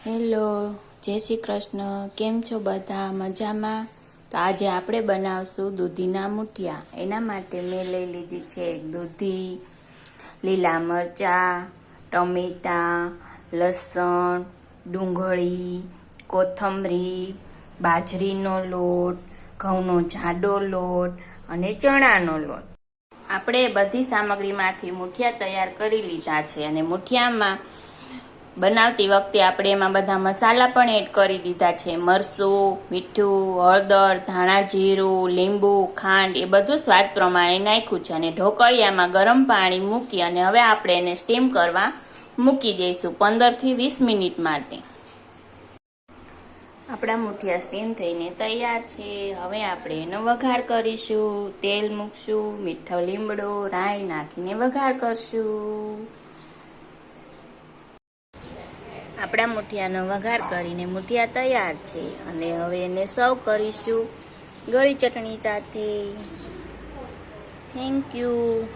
Hello, જય શ્રી કૃષ્ણ. કેમ છો બધા? મજામાં? તો આજે આપણે બનાવશું દૂધીના મૂઠિયા. એના માટે મેં લઈ લીધી છે દૂધી, લીલા મરચાં, ટમેટાં, લસણ, ડુંગળી, કોથમરી, બાજરીનો લોટ, ઘઉંનો જાડો લોટ અને ચણાનો લોટ. આપણે બધી સામગ્રીમાંથી મૂઠિયા તૈયાર કરી લીધા છે અને મૂઠિયામાં બનાવતી વખતે આપણે એમાં બધા મસાલા પણ એડ કરી દીધા છે. મરચું, મીઠું, હળદર, ધાણા જીરું, લીંબુ, ખાંડ એ બધું સ્વાદ પ્રમાણે નાખ્યું છે અને ઢોકળિયામાં ગરમ પાણી મૂકી અને હવે આપણે એને સ્ટીમ કરવા મૂકી દઈશું 15 થી 20 મિનિટ માટે. આપણા મૂઠિયા સ્ટીમ થઈને તૈયાર છે. હવે આપણે એનો વઘાર કરીશું. તેલ મૂકશું, મીઠો લીમડો, રાઈ નાખીને વઘાર કરશું. આપણા મૂઠિયાનો વઘાર કરીને મૂઠિયા તૈયાર છે અને હવે એને સર્વ કરીશું ગળી ચટણી સાથે. Thank you.